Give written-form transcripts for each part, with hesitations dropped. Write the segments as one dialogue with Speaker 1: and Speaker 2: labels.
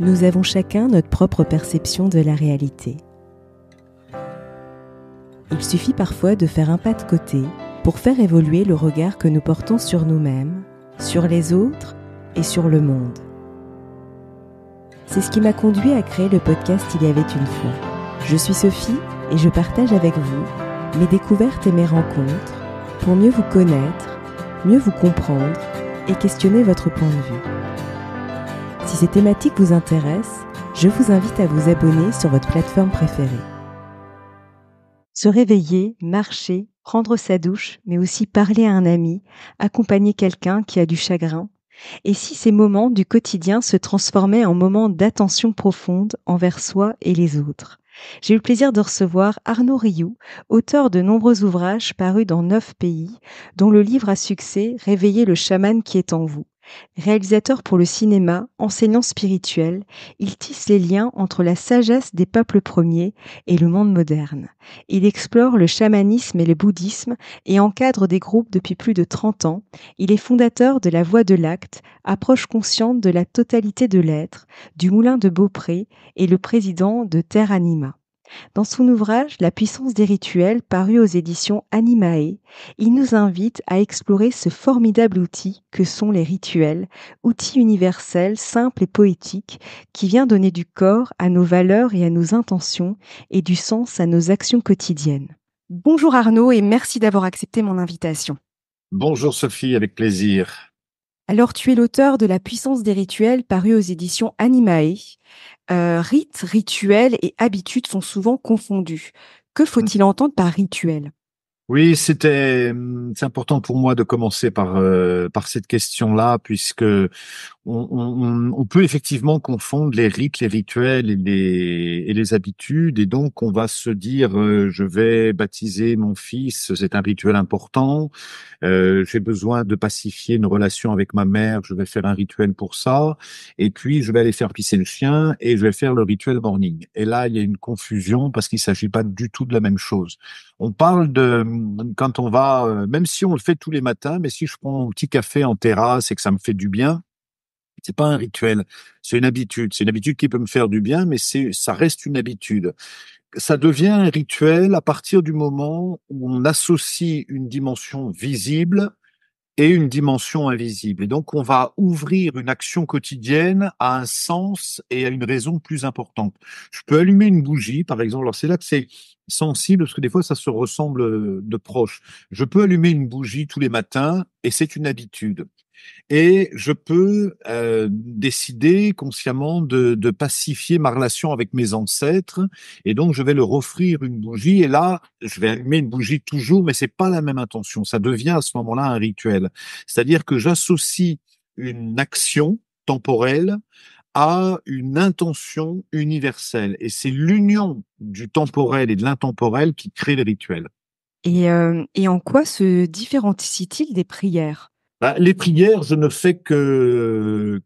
Speaker 1: Nous avons chacun notre propre perception de la réalité. Il suffit parfois de faire un pas de côté pour faire évoluer le regard que nous portons sur nous-mêmes, sur les autres et sur le monde. C'est ce qui m'a conduit à créer le podcast Il y avait une fois. Je suis Sophie et je partage avec vous mes découvertes et mes rencontres pour mieux vous connaître, mieux vous comprendre et questionner votre point de vue. Si ces thématiques vous intéressent, je vous invite à vous abonner sur votre plateforme préférée. Se réveiller, marcher, prendre sa douche, mais aussi parler à un ami, accompagner quelqu'un qui a du chagrin. Et si ces moments du quotidien se transformaient en moments d'attention profonde envers soi et les autres? J'ai eu le plaisir de recevoir Arnaud Rioux, auteur de nombreux ouvrages parus dans 9 pays, dont le livre à succès « Réveillez le chaman qui est en vous ». Réalisateur pour le cinéma, enseignant spirituel, il tisse les liens entre la sagesse des peuples premiers et le monde moderne. Il explore le chamanisme et le bouddhisme et encadre des groupes depuis plus de 30 ans. Il est fondateur de la Voie de l'Acte, approche consciente de la totalité de l'être, du Moulin de Beaupré et le président de Terre Anima. Dans son ouvrage « La puissance des rituels » paru aux éditions Animae, il nous invite à explorer ce formidable outil que sont les rituels, outils universels, simples et poétiques, qui vient donner du corps à nos valeurs et à nos intentions et du sens à nos actions quotidiennes. Bonjour Arnaud et merci d'avoir accepté mon invitation.
Speaker 2: Bonjour Sophie, avec plaisir.
Speaker 1: Alors tu es l'auteur de La puissance des rituels paru aux éditions Animae. Rites, rituels et habitudes sont souvent confondus. Que faut-il entendre par rituel ?
Speaker 2: Oui, c'est important pour moi de commencer par cette question-là, puisque on peut effectivement confondre les rites, les rituels et les habitudes, et donc on va se dire je vais baptiser mon fils, c'est un rituel important. J'ai besoin de pacifier une relation avec ma mère, je vais faire un rituel pour ça, et puis je vais aller faire pisser le chien et je vais faire le rituel morning. Et là, il y a une confusion parce qu'il s'agit pas du tout de la même chose. On parle de quand on va, même si on le fait tous les matins, mais si je prends mon petit café en terrasse et que ça me fait du bien, c'est pas un rituel, c'est une habitude. C'est une habitude qui peut me faire du bien, mais ça reste une habitude. Ça devient un rituel à partir du moment où on associe une dimension visible et une dimension invisible. Et donc, on va ouvrir une action quotidienne à un sens et à une raison plus importante. Je peux allumer une bougie, par exemple. Alors, c'est là que c'est sensible, parce que des fois, ça se ressemble de proche. Je peux allumer une bougie tous les matins, et c'est une habitude. Et je peux décider consciemment de pacifier ma relation avec mes ancêtres, et donc je vais leur offrir une bougie. Et là, je vais allumer une bougie toujours, mais c'est pas la même intention. Ça devient à ce moment-là un rituel. C'est-à-dire que j'associe une action temporelle à une intention universelle, et c'est l'union du temporel et de l'intemporel qui crée le rituel.
Speaker 1: Et en quoi se différencie-t-il des prières ?
Speaker 2: Les prières, je ne fais que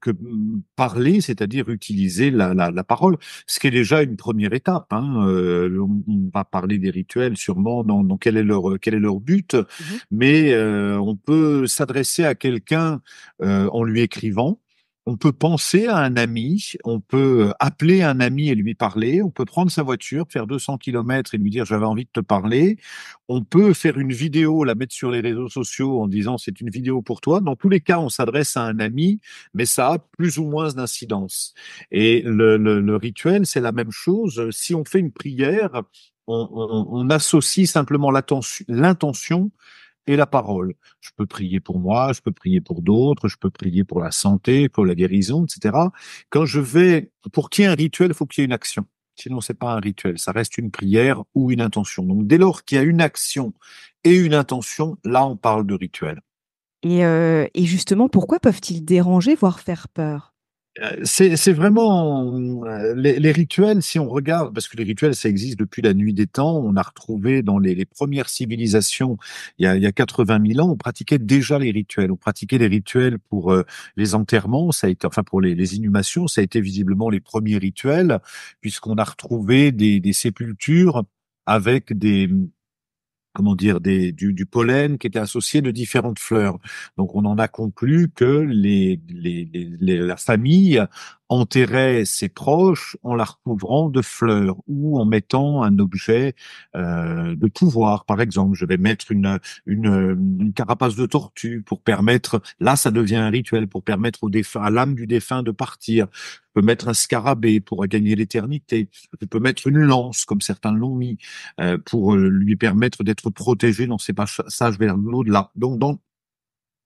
Speaker 2: parler, c'est-à-dire utiliser la parole, ce qui est déjà une première étape. Hein. On va parler des rituels sûrement dans quel est leur but, mais on peut s'adresser à quelqu'un en lui écrivant. On peut penser à un ami, on peut appeler un ami et lui parler, on peut prendre sa voiture, faire 200 kilomètres et lui dire j'avais envie de te parler. On peut faire une vidéo, la mettre sur les réseaux sociaux en disant c'est une vidéo pour toi. Dans tous les cas, on s'adresse à un ami, mais ça a plus ou moins d'incidence. Et le rituel, c'est la même chose. Si on fait une prière, on associe simplement l'intention et la parole. Je peux prier pour moi, je peux prier pour d'autres, je peux prier pour la santé, pour la guérison, etc. Pour qu'il y ait un rituel, il faut qu'il y ait une action. Sinon, c'est pas un rituel, ça reste une prière ou une intention. Donc, dès lors qu'il y a une action et une intention, là, on parle de rituel.
Speaker 1: Et justement, pourquoi peuvent-ils déranger, voire faire peur ?
Speaker 2: C'est vraiment les rituels, si on regarde, parce que les rituels, ça existe depuis la nuit des temps. On a retrouvé dans les premières civilisations, il y a 80 000 ans, on pratiquait déjà les rituels. On pratiquait les rituels pour les enterrements, ça a été, enfin pour les inhumations, ça a été visiblement les premiers rituels, puisqu'on a retrouvé des sépultures avec comment dire, du pollen qui était associé de différentes fleurs. Donc, on en a conclu que la famille enterrait ses proches en la recouvrant de fleurs ou en mettant un objet de pouvoir. Par exemple, je vais mettre une carapace de tortue pour permettre, là, ça devient un rituel pour permettre au défunt, à l'âme du défunt de partir. Je peux mettre un scarabée pour gagner l'éternité. Je peux mettre une lance, comme certains l'ont mis, pour lui permettre d'être protégé dans ses passages vers l'au-delà. Donc,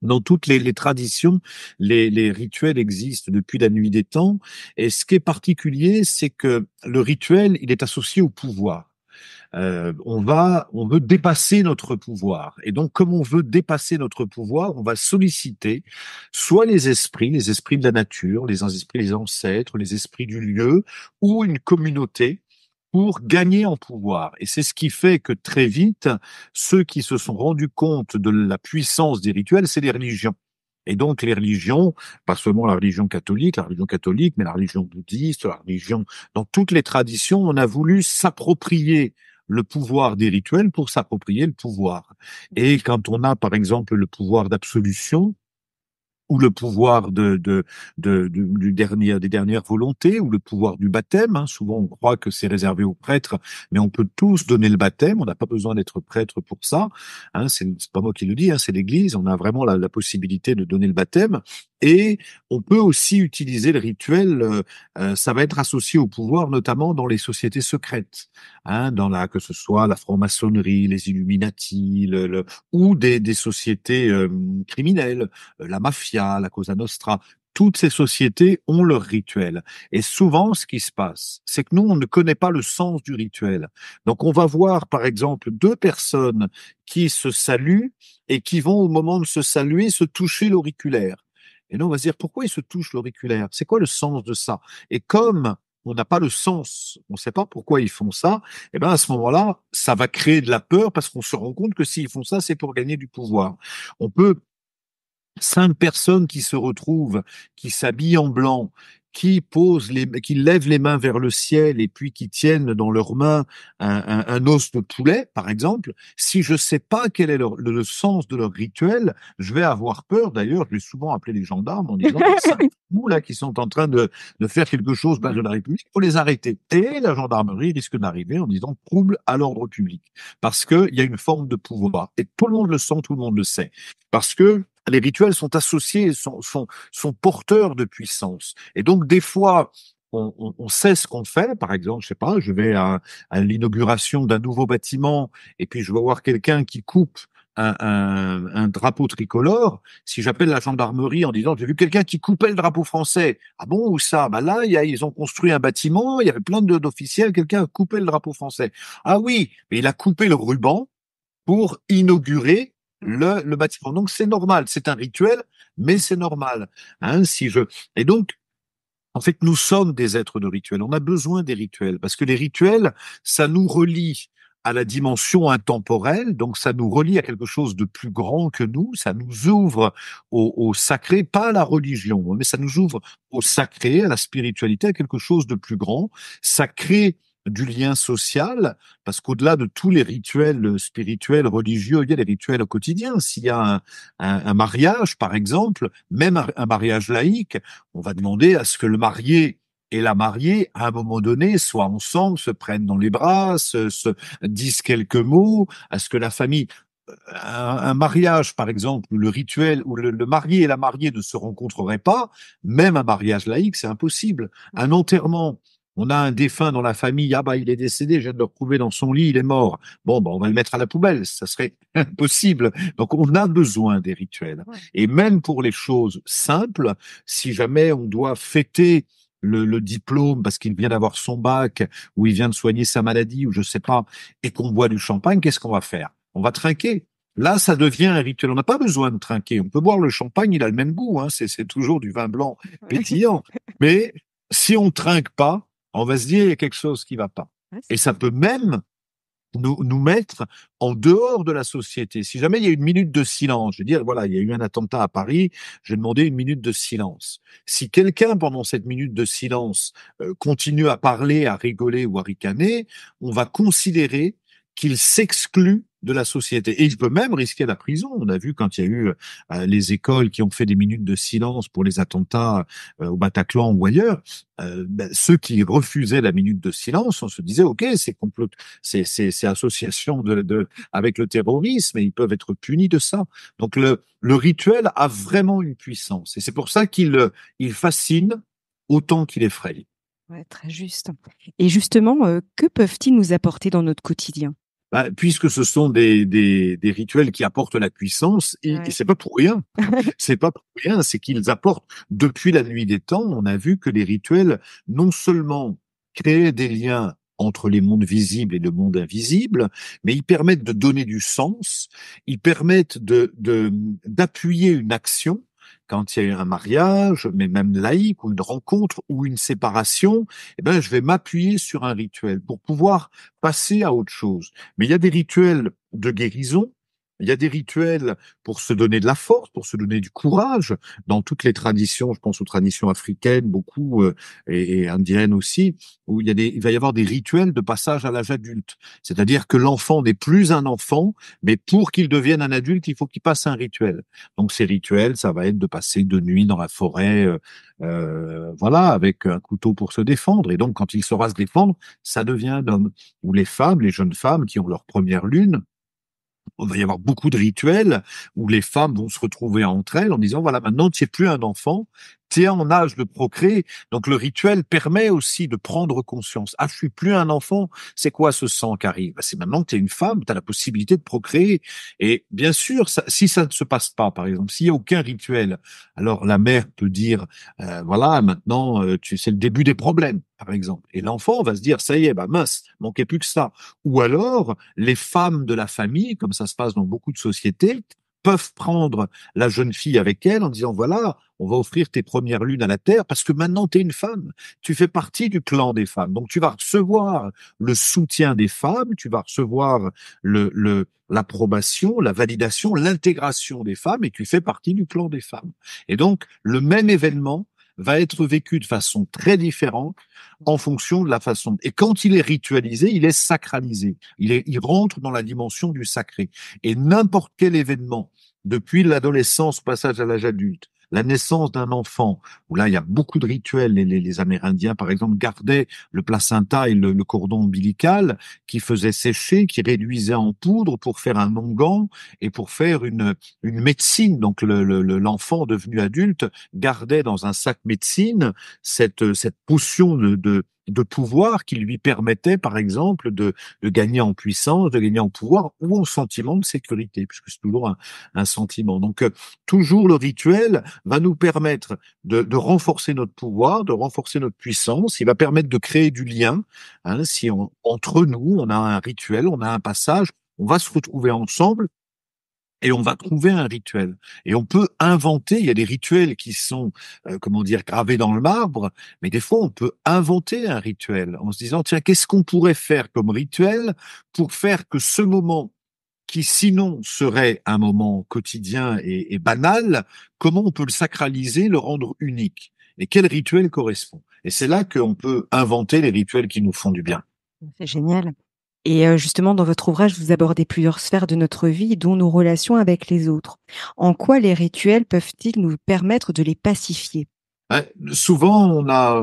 Speaker 2: dans toutes les traditions, les rituels existent depuis la nuit des temps. Et ce qui est particulier, c'est que le rituel, il est associé au pouvoir. On veut dépasser notre pouvoir. Et donc, comme on veut dépasser notre pouvoir, on va solliciter soit les esprits de la nature, les esprits des ancêtres, les esprits du lieu, ou une communauté pour gagner en pouvoir. Et c'est ce qui fait que très vite, ceux qui se sont rendus compte de la puissance des rituels, c'est les religions. Et donc les religions, pas seulement la religion catholique, mais la religion bouddhiste, la religion, dans toutes les traditions, on a voulu s'approprier le pouvoir des rituels pour s'approprier le pouvoir. Et quand on a, par exemple, le pouvoir d'absolution, ou le pouvoir des dernières volontés, ou le pouvoir du baptême. Hein. Souvent, on croit que c'est réservé aux prêtres, mais on peut tous donner le baptême. On n'a pas besoin d'être prêtre pour ça. Hein. C'est pas moi qui le dis, hein, c'est l'Église. On a vraiment la possibilité de donner le baptême. Et on peut aussi utiliser le rituel. Ça va être associé au pouvoir, notamment dans les sociétés secrètes, hein, que ce soit la franc-maçonnerie, les Illuminati, ou des sociétés criminelles, la mafia, la Cosa Nostra. Toutes ces sociétés ont leur rituel. Et souvent, ce qui se passe, c'est que nous, on ne connaît pas le sens du rituel. Donc, on va voir, par exemple, deux personnes qui se saluent et qui vont, au moment de se saluer, se toucher l'auriculaire. Et nous, on va se dire, pourquoi ils se touchent l'auriculaire? C'est quoi le sens de ça? Et comme on n'a pas le sens, on ne sait pas pourquoi ils font ça, et ben à ce moment-là, ça va créer de la peur parce qu'on se rend compte que s'ils font ça, c'est pour gagner du pouvoir. On peut 5 personnes qui se retrouvent, qui s'habillent en blanc, qui lèvent les mains vers le ciel et puis qui tiennent dans leurs mains un os de poulet, par exemple. Si je sais pas quel est le sens de leur rituel, je vais avoir peur. D'ailleurs, je vais souvent appeler les gendarmes en disant, nous là qui sont en train de faire quelque chose de la République, il faut les arrêter. Et la gendarmerie risque d'arriver en disant trouble à l'ordre public, parce qu'il y a une forme de pouvoir. Et tout le monde le sent, tout le monde le sait. Parce que les rituels sont associés, sont porteurs de puissance. Et donc, des fois, on sait ce qu'on fait. Par exemple, je sais pas, je vais à l'inauguration d'un nouveau bâtiment et puis je vais voir quelqu'un qui coupe un drapeau tricolore. Si j'appelle la gendarmerie en disant j'ai vu quelqu'un qui coupait le drapeau français, ah bon, où ça? Bah là, ils ont construit un bâtiment, il y avait plein d'officiels, quelqu'un a coupé le drapeau français. Ah oui, mais il a coupé le ruban pour inaugurer le bâtiment. Donc c'est normal, c'est un rituel, mais c'est normal. Hein, Et donc, en fait, nous sommes des êtres de rituels. On a besoin des rituels parce que les rituels, ça nous relie à la dimension intemporelle, donc ça nous relie à quelque chose de plus grand que nous, ça nous ouvre au sacré, pas à la religion, mais ça nous ouvre au sacré, à la spiritualité, à quelque chose de plus grand. Ça crée du lien social, parce qu'au-delà de tous les rituels spirituels, religieux, il y a des rituels au quotidien. S'il y a un mariage, par exemple, même un mariage laïque, on va demander à ce que le marié et la mariée, à un moment donné, soient ensemble, se prennent dans les bras, se disent quelques mots, à ce que la famille... Un mariage, par exemple, où le rituel, où le marié et la mariée ne se rencontreraient pas, même un mariage laïque, c'est impossible. Un enterrement, on a un défunt dans la famille, ah bah il est décédé, je viens de le retrouver dans son lit, il est mort. Bon, bah on va le mettre à la poubelle, ça serait impossible. Donc on a besoin des rituels. Ouais. Et même pour les choses simples, si jamais on doit fêter le diplôme parce qu'il vient d'avoir son bac, ou il vient de soigner sa maladie, ou je sais pas, et qu'on boit du champagne, qu'est-ce qu'on va faire? On va trinquer. Là, ça devient un rituel. On n'a pas besoin de trinquer. On peut boire le champagne, il a le même goût. Hein. C'est toujours du vin blanc pétillant. Mais si on trinque pas, on va se dire il y a quelque chose qui va pas. Et ça peut même nous mettre en dehors de la société. Si jamais il y a une minute de silence, je veux dire, voilà, il y a eu un attentat à Paris, j'ai demandé une minute de silence. Si quelqu'un, pendant cette minute de silence, continue à parler, à rigoler ou à ricaner, on va considérer qu'il s'exclut de la société. Et il peut même risquer la prison. On a vu quand il y a eu les écoles qui ont fait des minutes de silence pour les attentats au Bataclan ou ailleurs, ceux qui refusaient la minute de silence, on se disait, OK, c'est complot, c'est association avec le terrorisme et ils peuvent être punis de ça. Donc le rituel a vraiment une puissance et c'est pour ça il fascine autant qu'il effraie.
Speaker 1: Ouais, très juste. Et justement, que peuvent-ils nous apporter dans notre quotidien?
Speaker 2: Bah, puisque ce sont des rituels qui apportent la puissance, et
Speaker 1: Ouais.
Speaker 2: c'est pas pour rien. C'est pas pour rien, c'est qu'ils apportent, depuis la nuit des temps, on a vu que les rituels, non seulement créaient des liens entre les mondes visibles et le monde invisible, mais ils permettent de donner du sens, ils permettent d'appuyer une action quand il y a un mariage, mais même laïque, ou une rencontre, ou une séparation, eh ben, je vais m'appuyer sur un rituel pour pouvoir passer à autre chose. Mais il y a des rituels de guérison, il y a des rituels pour se donner de la force, pour se donner du courage. Dans toutes les traditions, je pense aux traditions africaines, beaucoup, et indiennes aussi, où il va y avoir des rituels de passage à l'âge adulte. C'est-à-dire que l'enfant n'est plus un enfant, mais pour qu'il devienne un adulte, il faut qu'il passe un rituel. Donc ces rituels, ça va être de passer 2 nuits dans la forêt, voilà, avec un couteau pour se défendre. Et donc quand il saura se défendre, ça devient un homme. Ou les femmes, les jeunes femmes qui ont leur première lune, il va y avoir beaucoup de rituels où les femmes vont se retrouver entre elles en disant, voilà, maintenant, tu n'es plus un enfant, tu es en âge de procréer. Donc, le rituel permet aussi de prendre conscience. Ah, je suis plus un enfant. C'est quoi ce sang qui arrive? Bah, c'est maintenant que tu es une femme, tu as la possibilité de procréer. Et bien sûr, si ça ne se passe pas, par exemple, s'il n'y a aucun rituel, alors la mère peut dire, voilà, maintenant, c'est le début des problèmes, par exemple. Et l'enfant va se dire, ça y est, bah mince, manquait plus que ça. Ou alors, les femmes de la famille, comme ça se passe dans beaucoup de sociétés, peuvent prendre la jeune fille avec elle en disant, voilà, on va offrir tes premières lunes à la terre parce que maintenant tu es une femme. Tu fais partie du clan des femmes. Donc tu vas recevoir le soutien des femmes, tu vas recevoir l'approbation, la validation, l'intégration des femmes et tu fais partie du clan des femmes. Et donc, le même événement va être vécu de façon très différente en fonction de la façon. Et quand il est ritualisé, il est sacralisé. Il rentre dans la dimension du sacré. Et n'importe quel événement, depuis l'adolescence, passage à l'âge adulte, la naissance d'un enfant, où là, il y a beaucoup de rituels. Les Amérindiens, par exemple, gardaient le placenta et le cordon ombilical qui faisaient sécher, qui réduisaient en poudre pour faire un onguent et pour faire une médecine. Donc, l'enfant devenu adulte gardait dans un sac médecine cette potion de pouvoir qui lui permettait, par exemple, de gagner en puissance, de gagner en pouvoir ou en sentiment de sécurité, puisque c'est toujours un sentiment. Donc, toujours le rituel va nous permettre de renforcer notre pouvoir, de renforcer notre puissance. Il va permettre de créer du lien. Hein, si entre nous, on a un rituel, on a un passage, on va se retrouver ensemble et on va trouver un rituel. Et on peut inventer, il y a des rituels qui sont, comment dire, gravés dans le marbre, mais des fois on peut inventer un rituel en se disant, tiens, qu'est-ce qu'on pourrait faire comme rituel pour faire que ce moment qui sinon serait un moment quotidien et banal, comment on peut le sacraliser, le rendre unique? Et quel rituel correspond? Et c'est là qu'on peut inventer les rituels qui nous font du bien.
Speaker 1: C'est génial. Et justement, dans votre ouvrage, vous abordez plusieurs sphères de notre vie, dont nos relations avec les autres. En quoi les rituels peuvent-ils nous permettre de les pacifier?
Speaker 2: Ouais, souvent, on a,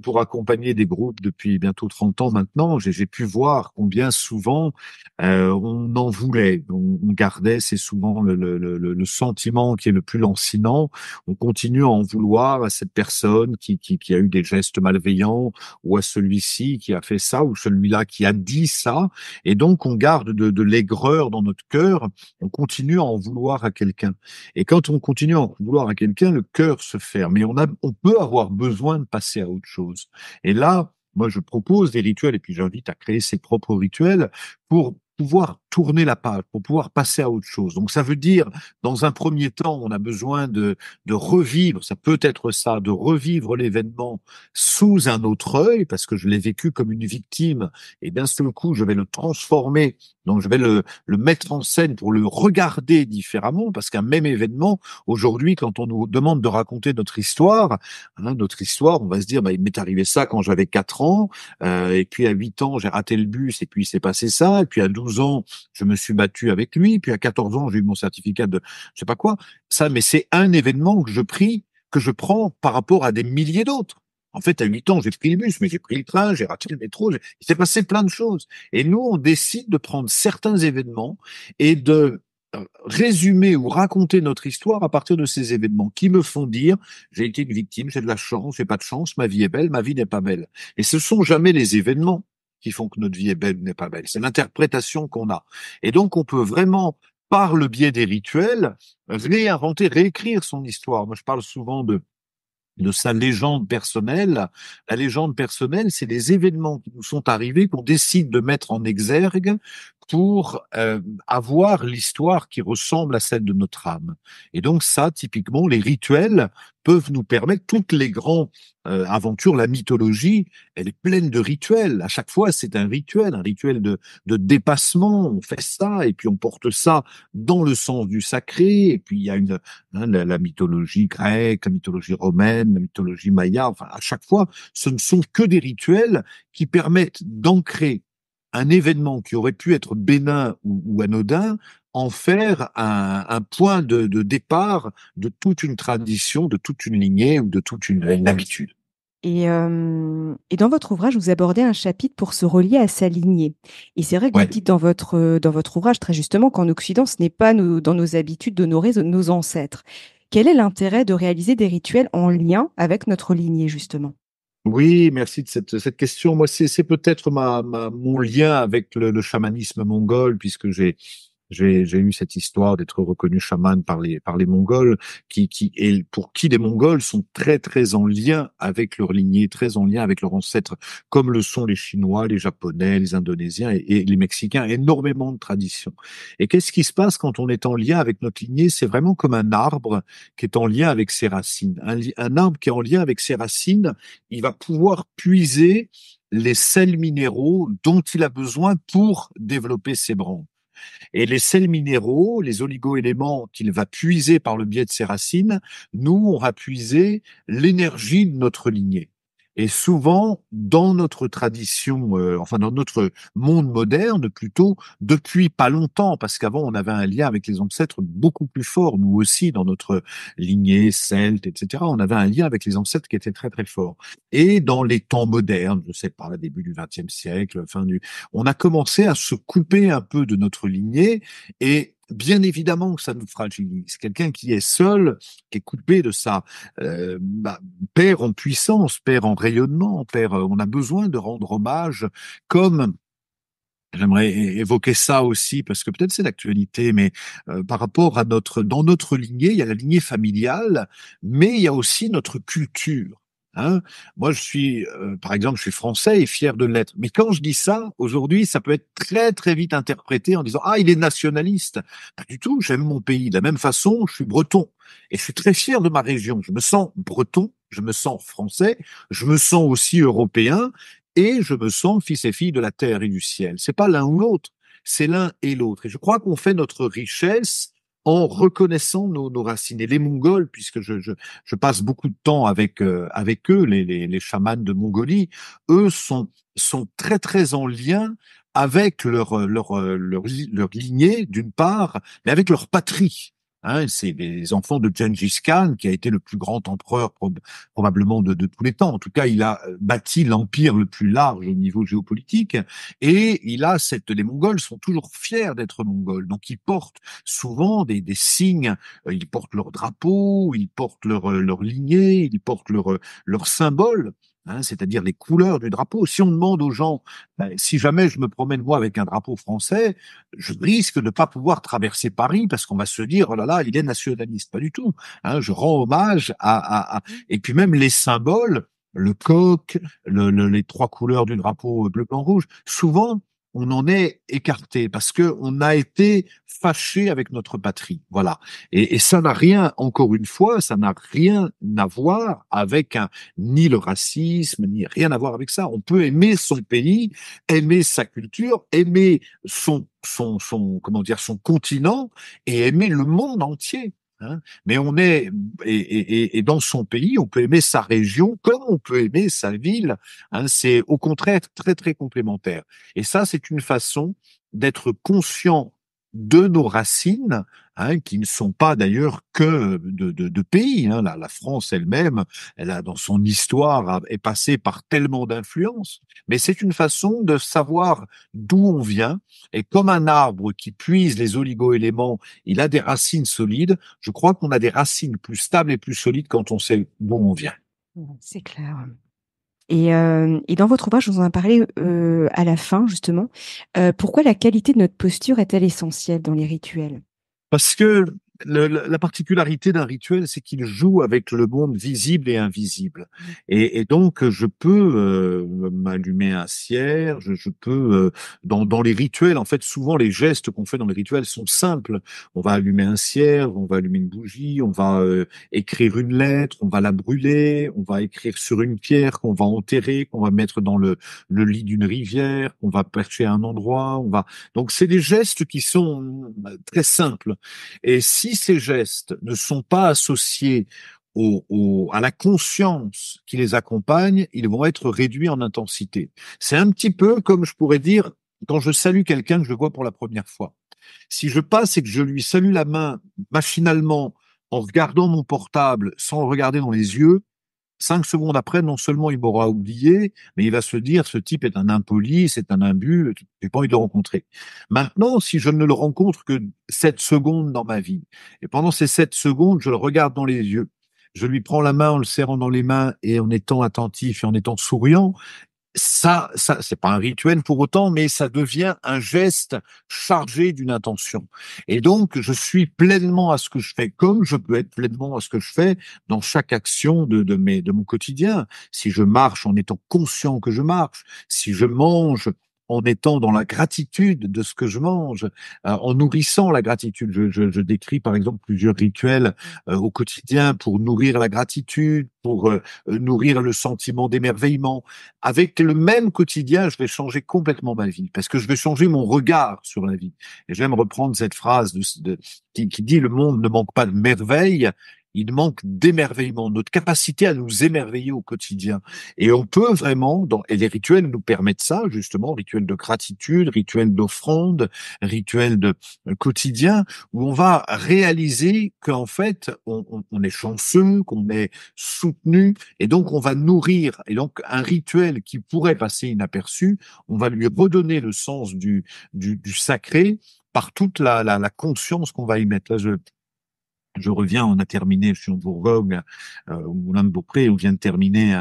Speaker 2: pour accompagner des groupes depuis bientôt 30 ans maintenant, j'ai pu voir combien souvent on en voulait, on gardait, c'est souvent le sentiment qui est le plus lancinant, on continue à en vouloir à cette personne qui a eu des gestes malveillants, ou à celui-ci qui a fait ça, ou celui-là qui a dit ça, et donc on garde de l'aigreur dans notre cœur, on continue à en vouloir à quelqu'un. Et quand on continue à en vouloir à quelqu'un, le cœur se ferme. Et on peut avoir besoin de passer à autre chose. Et là, moi, je propose des rituels, et puis j'invite à créer ses propres rituels pour pouvoir tourner la page, pour pouvoir passer à autre chose. Donc ça veut dire, dans un premier temps, on a besoin de revivre, ça peut être ça, de revivre l'événement sous un autre œil, parce que je l'ai vécu comme une victime, et d'un seul coup, je vais le transformer, donc je vais le mettre en scène pour le regarder différemment, parce qu'un même événement, aujourd'hui, quand on nous demande de raconter notre histoire, on va se dire, bah, il m'est arrivé ça quand j'avais 4 ans, et puis à 8 ans, j'ai raté le bus, et puis il s'est passé ça, et puis à 12 ans, je me suis battu avec lui, puis à 14 ans, j'ai eu mon certificat de je sais pas quoi. Ça, mais c'est un événement que je prends par rapport à des milliers d'autres. En fait, à 8 ans, j'ai pris le bus, mais j'ai pris le train, j'ai raté le métro, il s'est passé plein de choses. Et nous, on décide de prendre certains événements et de résumer ou raconter notre histoire à partir de ces événements qui me font dire j'ai été une victime, j'ai de la chance, j'ai pas de chance, ma vie est belle, ma vie n'est pas belle. Et ce sont jamais les événements qui font que notre vie est belle ou n'est pas belle, c'est l'interprétation qu'on a. Et donc on peut vraiment, par le biais des rituels, réinventer, réécrire son histoire. Moi je parle souvent de sa légende personnelle. La légende personnelle, c'est des événements qui nous sont arrivés, qu'on décide de mettre en exergue pour avoir l'histoire qui ressemble à celle de notre âme. Et donc ça, typiquement, les rituels peuvent nous permettre, toutes les grandes aventures, la mythologie, elle est pleine de rituels. À chaque fois, c'est un rituel de dépassement. On fait ça, et puis on porte ça dans le sens du sacré, et puis il y a la mythologie grecque, la mythologie romaine, la mythologie maya, enfin, à chaque fois, ce ne sont que des rituels qui permettent d'ancrer un événement qui aurait pu être bénin ou anodin, en faire un point de départ de toute une tradition, de toute une lignée ou de toute une habitude.
Speaker 1: Et dans votre ouvrage, vous abordez un chapitre pour se relier à sa lignée. Et c'est vrai que vous
Speaker 2: Ouais.
Speaker 1: dites dans votre ouvrage très justement qu'en Occident, ce n'est pas dans nos habitudes d'honorer nos ancêtres. Quel est l'intérêt de réaliser des rituels en lien avec notre lignée, justement?
Speaker 2: Oui, merci de cette question. Moi, c'est peut-être mon lien avec le chamanisme mongol, puisque j'ai eu cette histoire d'être reconnu chaman par les Mongols, et pour qui les Mongols sont très, très en lien avec leur lignée, très en lien avec leurs ancêtres, comme le sont les Chinois, les Japonais, les Indonésiens et les Mexicains, énormément de traditions. Et qu'est-ce qui se passe quand on est en lien avec notre lignée? C'est vraiment comme un arbre qui est en lien avec ses racines. Un arbre qui est en lien avec ses racines, il va pouvoir puiser les sels minéraux dont il a besoin pour développer ses branches. Et les sels minéraux, les oligo-éléments qu'il va puiser par le biais de ses racines, nous, on va puiser l'énergie de notre lignée. Et souvent, dans notre tradition, enfin dans notre monde moderne plutôt, depuis pas longtemps, parce qu'avant on avait un lien avec les ancêtres beaucoup plus fort, nous aussi dans notre lignée celte, etc. On avait un lien avec les ancêtres qui était très très fort. Et dans les temps modernes, je sais pas, début du XXe siècle, on a commencé à se couper un peu de notre lignée et bien évidemment que ça nous fragilise. Quelqu'un qui est seul, qui est coupé de ça, perd en puissance, perd en rayonnement, on a besoin de rendre hommage comme j'aimerais évoquer ça aussi parce que peut-être c'est l'actualité, mais par rapport à dans notre lignée, il y a la lignée familiale, mais il y a aussi notre culture. Hein. Moi, par exemple, je suis français et fier de l'être. Mais quand je dis ça, aujourd'hui, ça peut être très très vite interprété en disant ah il est nationaliste. Pas du tout. J'aime mon pays. De la même façon, je suis breton et je suis très fier de ma région. Je me sens breton, je me sens français, je me sens aussi européen et je me sens fils et fille de la terre et du ciel. C'est pas l'un ou l'autre, c'est l'un et l'autre. Et je crois qu'on fait notre richesse en reconnaissant nos racines. Et les Mongols, puisque je passe beaucoup de temps avec eux, les chamans de Mongolie, eux sont très très en lien avec leur lignée d'une part, mais avec leur patrie. Hein, c'est les enfants de Gengis Khan, qui a été le plus grand empereur probablement de tous les temps. En tout cas, il a bâti l'empire le plus large au niveau géopolitique. Et les Mongols sont toujours fiers d'être Mongols. Donc, ils portent souvent des signes. Ils portent leur drapeau, ils portent leur lignée, ils portent leur symbole. Hein, c'est-à-dire les couleurs du drapeau. Si on demande aux gens, si jamais je me promène moi avec un drapeau français, je risque de ne pas pouvoir traverser Paris parce qu'on va se dire, oh là là, il est nationaliste. Pas du tout. Hein, je rends hommage et puis même les symboles, le coq, les trois couleurs du drapeau bleu, blanc, rouge. Souvent, on en est écarté parce que on a été fâché avec notre patrie. Voilà. Et ça n'a rien, encore une fois, ça n'a rien à voir avec ni le racisme, ni rien à voir avec ça. On peut aimer son pays, aimer sa culture, aimer son continent et aimer le monde entier. hein. Mais on est et dans son pays, on peut aimer sa région comme on peut aimer sa ville, hein. C'est au contraire très très complémentaire. Et ça, c'est une façon d'être conscient de nos racines, hein, qui ne sont pas d'ailleurs que de pays, hein. La France elle-même, elle a dans son histoire est passée par tellement d'influences, mais c'est une façon de savoir d'où on vient. Et comme un arbre qui puise les oligo-éléments, il a des racines solides. Je crois qu'on a des racines plus stables et plus solides quand on sait d'où on vient.
Speaker 1: C'est clair. Et dans votre ouvrage, vous en parlez à la fin, justement. Pourquoi la qualité de notre posture est-elle essentielle dans les rituels?
Speaker 2: Parce que la particularité d'un rituel, c'est qu'il joue avec le monde visible et invisible. Et donc, je peux m'allumer un cierge, je peux, dans les rituels, en fait, souvent les gestes qu'on fait dans les rituels sont simples. On va allumer un cierge, on va allumer une bougie, on va écrire une lettre, on va la brûler, on va écrire sur une pierre qu'on va enterrer, qu'on va mettre dans le lit d'une rivière, qu'on va percher à un endroit, on va... Donc, c'est des gestes qui sont très simples. Et si ces gestes ne sont pas associés à la conscience qui les accompagne, ils vont être réduits en intensité. C'est un petit peu comme je pourrais dire quand je salue quelqu'un que je vois pour la première fois. Si je passe et que je lui salue la main machinalement en regardant mon portable sans le regarder dans les yeux, 5 secondes après, non seulement il m'aura oublié, mais il va se dire, ce type est un impoli, c'est un imbu, j'ai pas envie de le rencontrer. Maintenant, si je ne le rencontre que 7 secondes dans ma vie, et pendant ces 7 secondes, je le regarde dans les yeux, je lui prends la main en le serrant dans les mains et en étant attentif et en étant souriant, ça, c'est pas un rituel pour autant, mais ça devient un geste chargé d'une intention. Et donc, je suis pleinement à ce que je fais, comme je peux être pleinement à ce que je fais dans chaque action de mon quotidien. Si je marche en étant conscient que je marche, si je mange en étant dans la gratitude de ce que je mange, en nourrissant la gratitude. Je décris par exemple plusieurs rituels au quotidien pour nourrir la gratitude, pour nourrir le sentiment d'émerveillement. Avec le même quotidien, je vais changer complètement ma vie parce que je vais changer mon regard sur la vie. Et j'aime reprendre cette phrase qui dit le monde ne manque pas de merveilles, il manque d'émerveillement, notre capacité à nous émerveiller au quotidien. Et on peut vraiment, et les rituels nous permettent ça, justement, rituels de gratitude, rituels d'offrande, rituels de quotidien, où on va réaliser qu'en fait, on est chanceux, qu'on est soutenu, et donc on va nourrir. Et donc un rituel qui pourrait passer inaperçu, on va lui redonner le sens du sacré par toute la conscience qu'on va y mettre. Là, je reviens, on a terminé, je suis en Bourgogne, au Moulin de Beaupré, on vient de terminer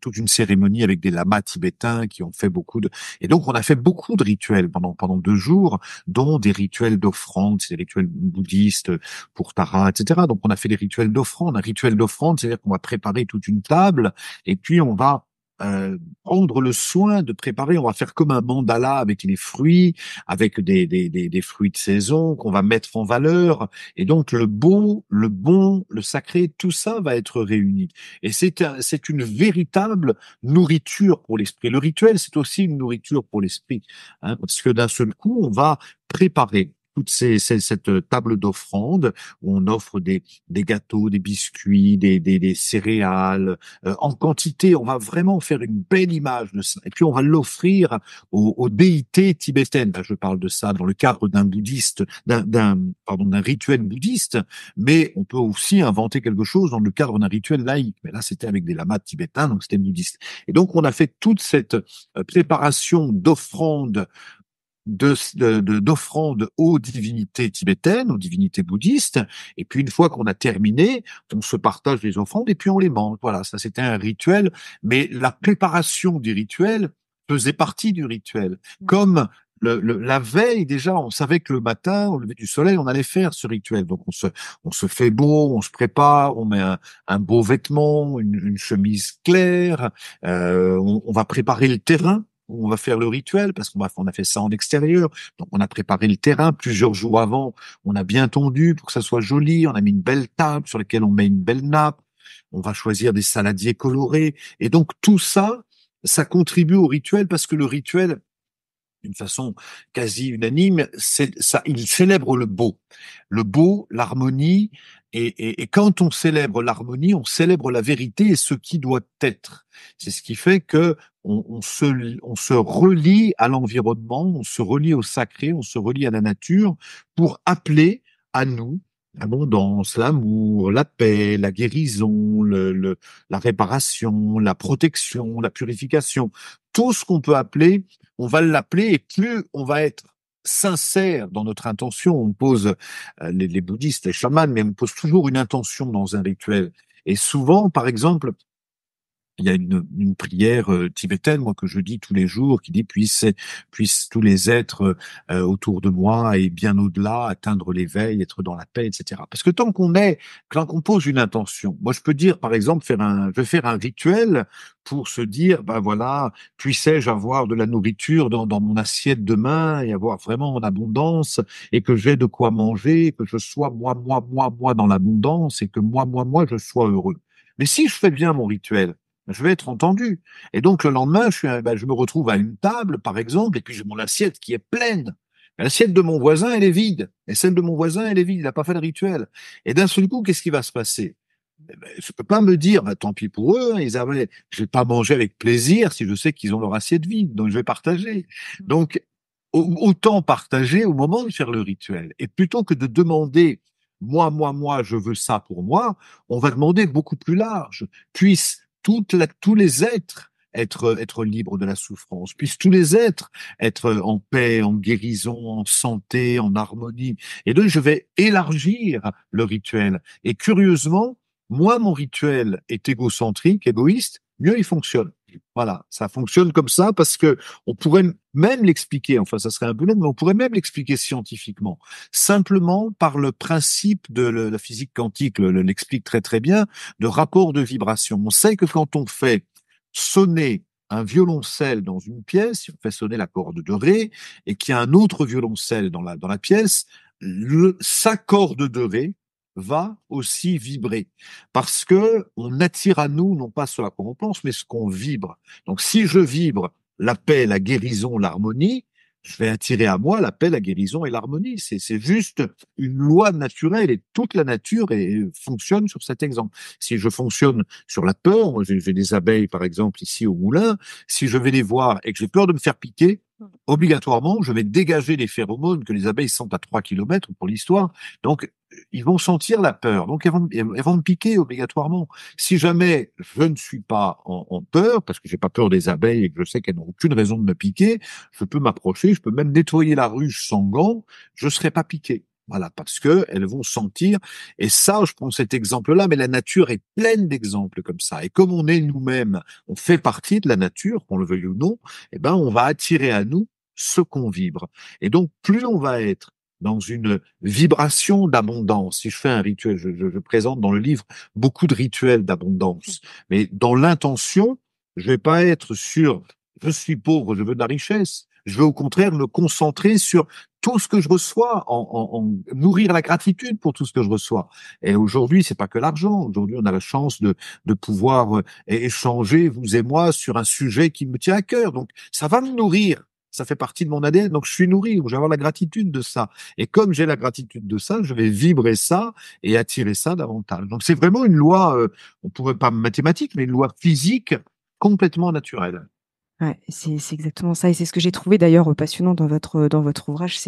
Speaker 2: toute une cérémonie avec des lamas tibétains qui ont fait beaucoup de... Et donc, on a fait beaucoup de rituels pendant 2 jours, dont des rituels d'offrande, c'est des rituels bouddhistes pour Tara, etc. Donc, on a fait des rituels d'offrande. Un rituel d'offrande, c'est-à-dire qu'on va préparer toute une table, et puis on va prendre le soin de préparer, on va faire comme un mandala avec les fruits, avec des fruits de saison qu'on va mettre en valeur. Et donc le beau, le bon, le sacré, tout ça va être réuni. Et c'est une véritable nourriture pour l'esprit. Le rituel, c'est aussi une nourriture pour l'esprit, hein, parce que d'un seul coup, on va préparer cette table d'offrande où on offre des gâteaux, des biscuits, des céréales en quantité. On va vraiment faire une belle image de ça. Et puis on va l'offrir aux déités tibétaines. Là, je parle de ça dans le cadre d'un bouddhiste, d'un rituel bouddhiste, mais on peut aussi inventer quelque chose dans le cadre d'un rituel laïque. Mais là, c'était avec des lamas tibétains, donc c'était bouddhiste. Et donc on a fait toute cette préparation d'offrande d'offrandes aux divinités tibétaines, aux divinités bouddhistes. Et puis, une fois qu'on a terminé, on se partage les offrandes et puis on les mange. Voilà, ça c'était un rituel. Mais la préparation du rituel faisait partie du rituel. Comme la veille, déjà, on savait que le matin, au lever du soleil, on allait faire ce rituel. Donc, on se fait beau, on se prépare, on met un beau vêtement, une chemise claire, on va préparer le terrain où on va faire le rituel parce on a fait ça en extérieur. Donc, on a préparé le terrain plusieurs jours avant. On a bien tondu pour que ça soit joli. On a mis une belle table sur laquelle on met une belle nappe. On va choisir des saladiers colorés. Et donc, tout ça, ça contribue au rituel parce que le rituel, d'une façon quasi unanime, c'est ça, il célèbre le beau, l'harmonie, et quand on célèbre l'harmonie, on célèbre la vérité et ce qui doit être. C'est ce qui fait que on se relie à l'environnement, on se relie au sacré, on se relie à la nature pour appeler à nous l'abondance, l'amour, la paix, la guérison, la réparation, la protection, la purification. Tout ce qu'on peut appeler, on va l'appeler, et plus on va être sincère dans notre intention. On pose, les bouddhistes, les chamans, mais on pose toujours une intention dans un rituel. Et souvent, par exemple, il y a une prière tibétaine, moi, que je dis tous les jours, qui dit puissent tous les êtres autour de moi et bien au-delà atteindre l'éveil, être dans la paix, etc. Parce que quand on pose une intention, moi je peux dire, par exemple, je vais faire un rituel pour se dire, ben voilà, puissais-je avoir de la nourriture dans mon assiette demain et avoir vraiment en abondance et que j'ai de quoi manger, que je sois moi dans l'abondance et que moi, je sois heureux. Mais si je fais bien mon rituel, je vais être entendu. Et donc, le lendemain, je me retrouve à une table, par exemple, et puis j'ai mon assiette qui est pleine. L'assiette de mon voisin, elle est vide. Et celle de mon voisin, elle est vide. Il n'a pas fait le rituel. Et d'un seul coup, qu'est-ce qui va se passer? Je peux pas me dire, bah, tant pis pour eux, je vais pas manger avec plaisir si je sais qu'ils ont leur assiette vide. Donc, je vais partager. Donc, autant partager au moment de faire le rituel. Et plutôt que de demander, moi, je veux ça pour moi, on va demander beaucoup plus large. Puissent tous les êtres être libres de la souffrance, puissent tous les êtres être en paix, en guérison, en santé, en harmonie. Et donc, je vais élargir le rituel. Et curieusement, moins mon rituel est égocentrique, égoïste, mieux il fonctionne. Voilà, ça fonctionne comme ça parce que on pourrait même l'expliquer, enfin ça serait un peu long, mais on pourrait même l'expliquer scientifiquement, simplement par le principe de la physique quantique l'explique très très bien, de rapport de vibration. On sait que quand on fait sonner un violoncelle dans une pièce, si on fait sonner la corde de Ré, et qu'il y a un autre violoncelle dans la pièce, sa corde de Ré va aussi vibrer parce que on attire à nous non pas ce à quoi on pense mais ce qu'on vibre. Donc si je vibre la paix, la guérison, l'harmonie, je vais attirer à moi la paix, la guérison et l'harmonie. C'est juste une loi naturelle et toute la nature fonctionne sur cet exemple. Si je fonctionne sur la peur, moi j'ai des abeilles par exemple ici au moulin, si je vais les voir et que j'ai peur de me faire piquer, obligatoirement, je vais dégager les phéromones que les abeilles sentent à 3 kilomètres pour l'histoire. Donc, ils vont sentir la peur. Donc, elles vont me piquer obligatoirement. Si jamais je ne suis pas en peur, parce que j'ai pas peur des abeilles et que je sais qu'elles n'ont aucune raison de me piquer, je peux m'approcher, je peux même nettoyer la ruche sans gants, je serai pas piqué. Voilà, parce que elles vont sentir. Et ça, je prends cet exemple-là, mais la nature est pleine d'exemples comme ça. Et comme on est nous-mêmes, on fait partie de la nature, qu'on le veuille ou non, eh ben, on va attirer à nous ce qu'on vibre. Et donc, plus on va être dans une vibration d'abondance. Si je fais un rituel, je présente dans le livre beaucoup de rituels d'abondance, mais dans l'intention, je vais pas être sur je suis pauvre, je veux de la richesse. Je veux au contraire me concentrer sur tout ce que je reçois, en nourrir la gratitude pour tout ce que je reçois. Et aujourd'hui, c'est pas que l'argent. Aujourd'hui, on a la chance de pouvoir échanger, vous et moi, sur un sujet qui me tient à cœur. Donc, ça va me nourrir. Ça fait partie de mon ADN, donc je suis nourri, je vais avoir la gratitude de ça. Et comme j'ai la gratitude de ça, je vais vibrer ça et attirer ça davantage. Donc c'est vraiment une loi, on pourrait pas mathématique, mais une loi physique complètement naturelle.
Speaker 1: Ouais, c'est exactement ça et c'est ce que j'ai trouvé d'ailleurs, passionnant dans votre ouvrage.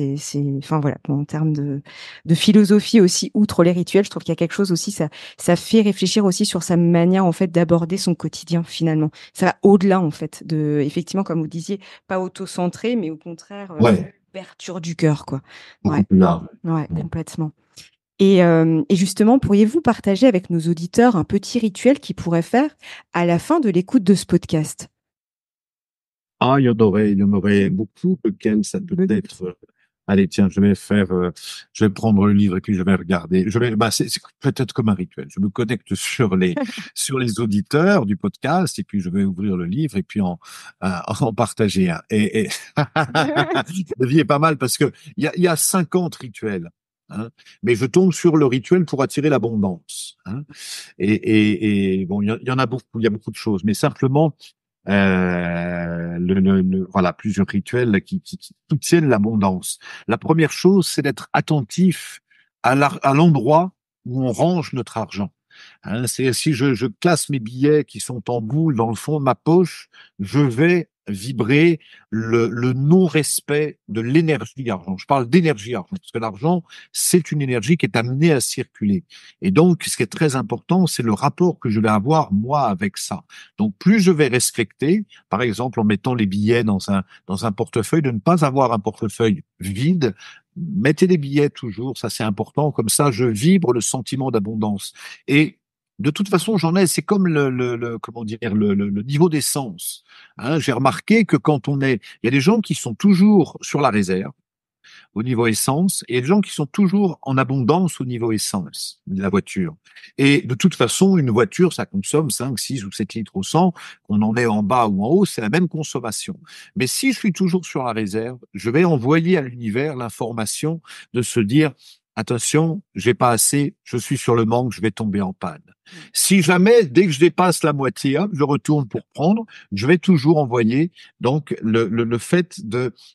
Speaker 1: Enfin voilà, en termes de philosophie aussi, outre les rituels, je trouve qu'il y a quelque chose aussi, ça fait réfléchir aussi sur sa manière, en fait, d'aborder son quotidien, finalement. Ça va au-delà, en fait, effectivement, comme vous disiez, pas auto-centré, mais au contraire,
Speaker 2: Ouais,
Speaker 1: ouverture du cœur, quoi.
Speaker 2: beaucoup
Speaker 1: Ouais,
Speaker 2: plus large.
Speaker 1: ouais, complètement et justement, pourriez-vous partager avec nos auditeurs un petit rituel qu'ils pourraient faire à la fin de l'écoute de ce podcast?
Speaker 2: Ah, il y en aurait beaucoup. Lequel ça peut
Speaker 1: Bonne
Speaker 2: être? Allez, tiens, je vais prendre le livre et puis je vais regarder. C'est peut-être comme un rituel. Je me connecte sur les auditeurs du podcast et puis je vais ouvrir le livre et puis en partager un. Et la vie est pas mal parce que il y a 50 rituels. Hein, mais je tombe sur le rituel pour attirer l'abondance. Hein, bon, il y en a beaucoup, il y a beaucoup de choses, mais simplement, voilà, plusieurs rituels qui soutiennent l'abondance. La première chose, c'est d'être attentif à l'endroit où on range notre argent. Hein, c'est si je classe mes billets qui sont en boule dans le fond de ma poche, je vais vibrer le non-respect de l'énergie argent. Je parle d'énergie argent, parce que l'argent, c'est une énergie qui est amenée à circuler. Et donc, ce qui est très important, c'est le rapport que je vais avoir, moi, avec ça. Donc, plus je vais respecter, par exemple, en mettant les billets dans un portefeuille, de ne pas avoir un portefeuille vide. Mettez les billets toujours, ça c'est important. Comme ça, je vibre le sentiment d'abondance. Et de toute façon, j'en ai. C'est comme comment dire le niveau d'essence. Hein, j'ai remarqué que il y a des gens qui sont toujours sur la réserve au niveau essence et il y a des gens qui sont toujours en abondance au niveau essence de la voiture. Et de toute façon, une voiture, ça consomme 5, 6 ou 7 litres au 100, qu'on en est en bas ou en haut, c'est la même consommation. Mais si je suis toujours sur la réserve, je vais envoyer à l'univers l'information de se dire attention, j'ai pas assez, je suis sur le manque, je vais tomber en panne. Si jamais, dès que je dépasse la moitié, hop, je retourne pour prendre, je vais toujours envoyer donc le fait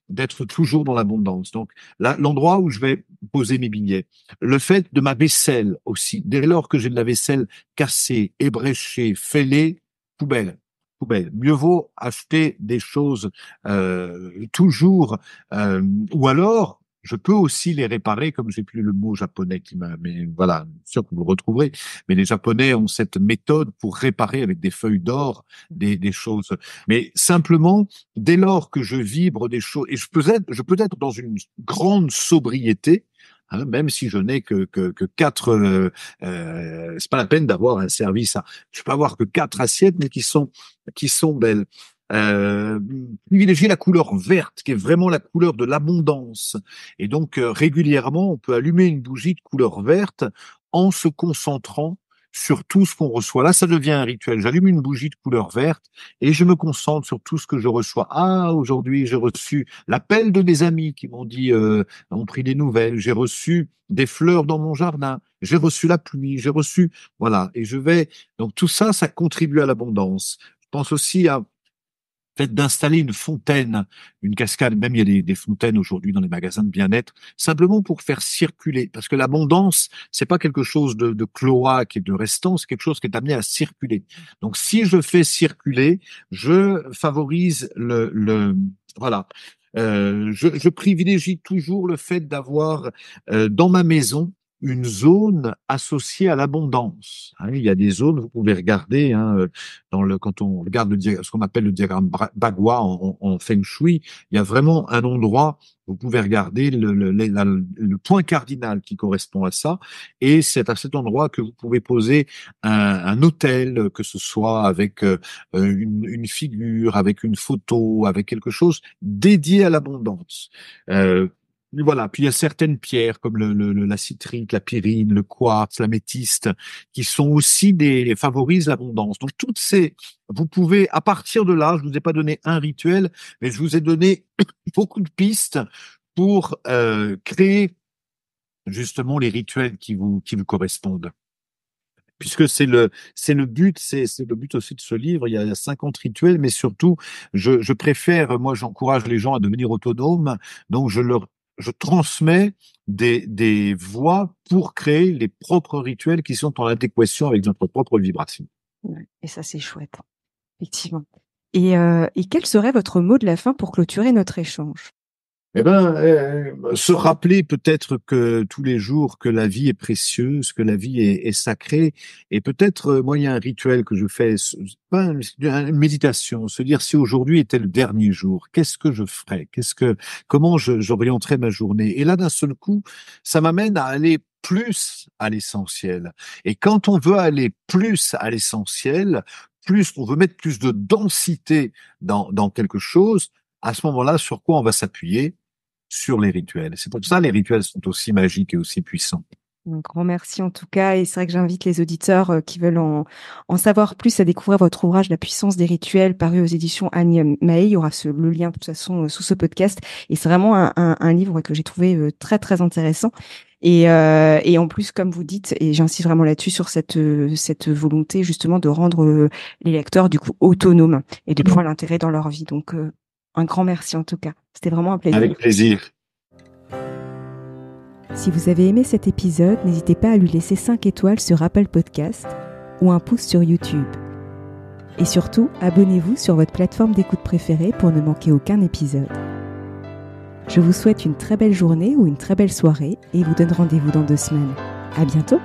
Speaker 2: d'être toujours dans l'abondance. Donc là, l'endroit où je vais poser mes billets, le fait de ma vaisselle aussi. Dès lors que j'ai de la vaisselle cassée, ébréchée, fêlée, poubelle. Poubelle. Mieux vaut acheter des choses toujours, ou alors je peux aussi les réparer, comme j'ai plus le mot japonais mais voilà, sûr que vous le retrouverez. Mais les Japonais ont cette méthode pour réparer avec des feuilles d'or des choses. Mais simplement, dès lors que je vibre des choses, et je peux être dans une grande sobriété, hein, même si je n'ai que quatre, c'est pas la peine d'avoir un service. Je peux avoir que 4 assiettes, mais qui sont belles. Euh, Privilégier la couleur verte, qui est vraiment la couleur de l'abondance. Et donc, régulièrement, on peut allumer une bougie de couleur verte en se concentrant sur tout ce qu'on reçoit. Là, ça devient un rituel. J'allume une bougie de couleur verte et je me concentre sur tout ce que je reçois. Ah, aujourd'hui, j'ai reçu l'appel de mes amis qui m'ont dit, ont pris des nouvelles. J'ai reçu des fleurs dans mon jardin. J'ai reçu la pluie. J'ai reçu, voilà. Et donc tout ça, ça contribue à l'abondance. Je pense aussi à fait d'installer une fontaine, une cascade, même il y a des fontaines aujourd'hui dans les magasins de bien-être, simplement pour faire circuler. Parce que l'abondance, c'est pas quelque chose de cloaque et de restant, c'est quelque chose qui est amené à circuler. Donc, si je fais circuler, je favorise voilà. Je privilégie toujours le fait d'avoir dans ma maison une zone associée à l'abondance. Hein, il y a des zones, vous pouvez regarder, hein, quand on regarde ce qu'on appelle le diagramme Bagua en Feng Shui, il y a vraiment un endroit, vous pouvez regarder le point cardinal qui correspond à ça, et c'est à cet endroit que vous pouvez poser un autel, que ce soit avec une figure, avec une photo, avec quelque chose dédié à l'abondance. Voilà. Puis il y a certaines pierres comme la citrite, la pyrine, le quartz, l'améthyste, qui sont aussi favorisent l'abondance. Donc vous pouvez, à partir de là, je vous ai pas donné un rituel, mais je vous ai donné beaucoup de pistes pour créer justement les rituels qui vous correspondent. Puisque c'est le but, c'est le but aussi de ce livre. Il y a 50 rituels, mais surtout, je préfère, moi, j'encourage les gens à devenir autonomes. Donc, je transmets des voies pour créer les propres rituels qui sont en adéquation avec notre propre vibration.
Speaker 1: Ouais, et ça, c'est chouette, effectivement. Et quel serait votre mot de la fin pour clôturer notre échange?
Speaker 2: Eh ben, se rappeler peut-être que tous les jours que la vie est précieuse, que la vie est sacrée, et peut-être, moi, il y a un rituel que je fais, pas une méditation, se dire si aujourd'hui était le dernier jour, qu'est-ce que je ferais, comment j'orienterais ma journée. Et là, d'un seul coup, ça m'amène à aller plus à l'essentiel. Et quand on veut aller plus à l'essentiel, plus on veut mettre plus de densité dans quelque chose, à ce moment-là, sur quoi on va s'appuyer? Sur les rituels. C'est pour ça que les rituels sont aussi magiques et aussi puissants.
Speaker 1: Un grand merci en tout cas. Et c'est vrai que j'invite les auditeurs qui veulent en savoir plus à découvrir votre ouvrage La puissance des rituels, paru aux éditions Annie Maé. Il y aura le lien de toute façon sous ce podcast. Et c'est vraiment un livre que j'ai trouvé très très intéressant. Et en plus, comme vous dites, et j'insiste vraiment là-dessus, sur cette volonté justement de rendre les lecteurs du coup autonomes et de pouvoir l'intégrer dans leur vie. Donc un grand merci en tout cas. C'était vraiment un plaisir.
Speaker 2: Avec plaisir.
Speaker 1: Si vous avez aimé cet épisode, n'hésitez pas à lui laisser 5 étoiles sur Apple Podcast ou un pouce sur YouTube. Et surtout, abonnez-vous sur votre plateforme d'écoute préférée pour ne manquer aucun épisode. Je vous souhaite une très belle journée ou une très belle soirée et vous donne rendez-vous dans 2 semaines. À bientôt!